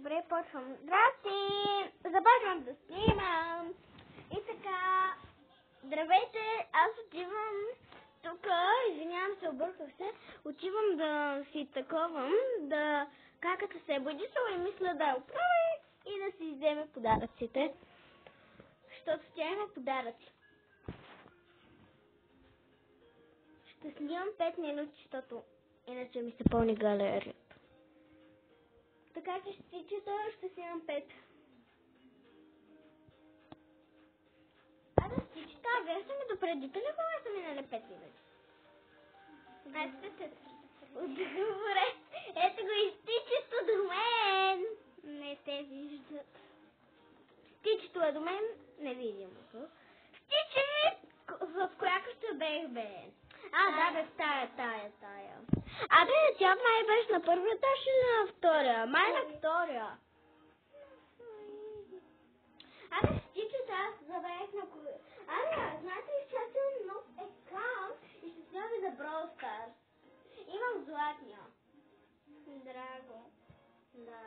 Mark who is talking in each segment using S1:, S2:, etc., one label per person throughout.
S1: Добре, почвам. Здрасти! Започвам да снимам. И така, здравейте, аз отивам тук, извинявам се, обърках се, отивам да си таковам, да каката се е будисала и мисля да я оправя и да си вземе подаръците, защото тя има подаръци. Ще снимам 5 минути, защото иначе ми се пълни галерията. Така че ще си имам 5. Стичета, вие сте ми допредите ли, кога са минали 5 минути? Аз сте добре. Ето го и стичето до мен. Не те виждат. Стичето е до мен, невидимото. Стиче, в коя къща бех, бе? Да, бе, в тая. Абе, тя май беше на първия етаж или на втория? Май на втория. Абе, стичето, аз забравих на кой. Знаете ли, че аз имам нов екран и ще снимам и за Brawl Stars. Имам златния. Драго. Да.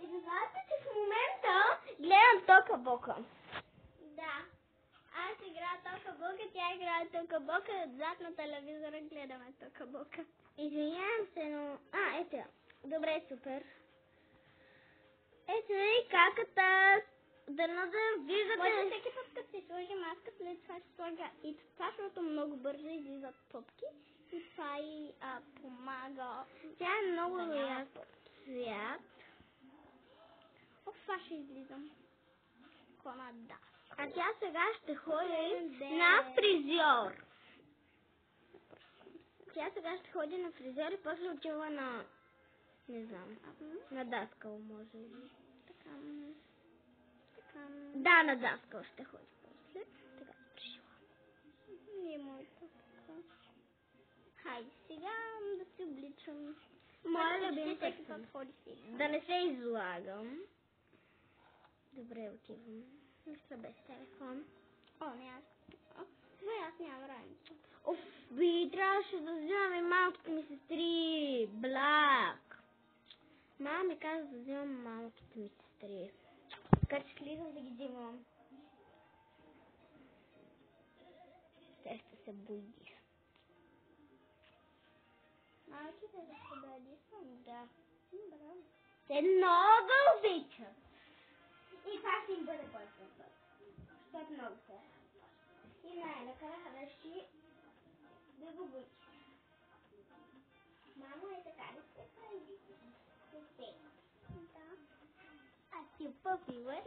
S1: И да знаете, че в момента гледам Тока-Бока. Да. Аз играя Тока-Бока, тя играе Тока-Бока, отзад на телевизора гледаме Тока-Бока. Извинявам се, но... ето я. Добре, супер. Ето и каката. Дано да виждате. Може всеки път, като си сложи маска, след това ще слага и страшното много бързо излизат попки. И това и помага. Тя е много як цвят. Това ще излизам. Да. А тя сега ще ходи на фризьор. Тя сега ще ходи на фризьор и после отива на... Не знам. На даскал, може би. Така. Да, на даскал ще ходи после. Така решила. Не моето така. Хайде сега да се обличам. Моля любим път да не се излагам. Добре, отивам. Не са без телефон. Не, аз нямам раница. Трябваше да взимам и малките ми сестри. Блак. Мама ми каза да взимам малките ми сестри. Така че слизам да ги взимам. Те ще се бои. Малките да се бои, да. Те много обичат. И това ще им бъде по-късно път. Защото много се. И най-накрая реши да го бои. Мамо, е така ли се прави? Да. А ти попила?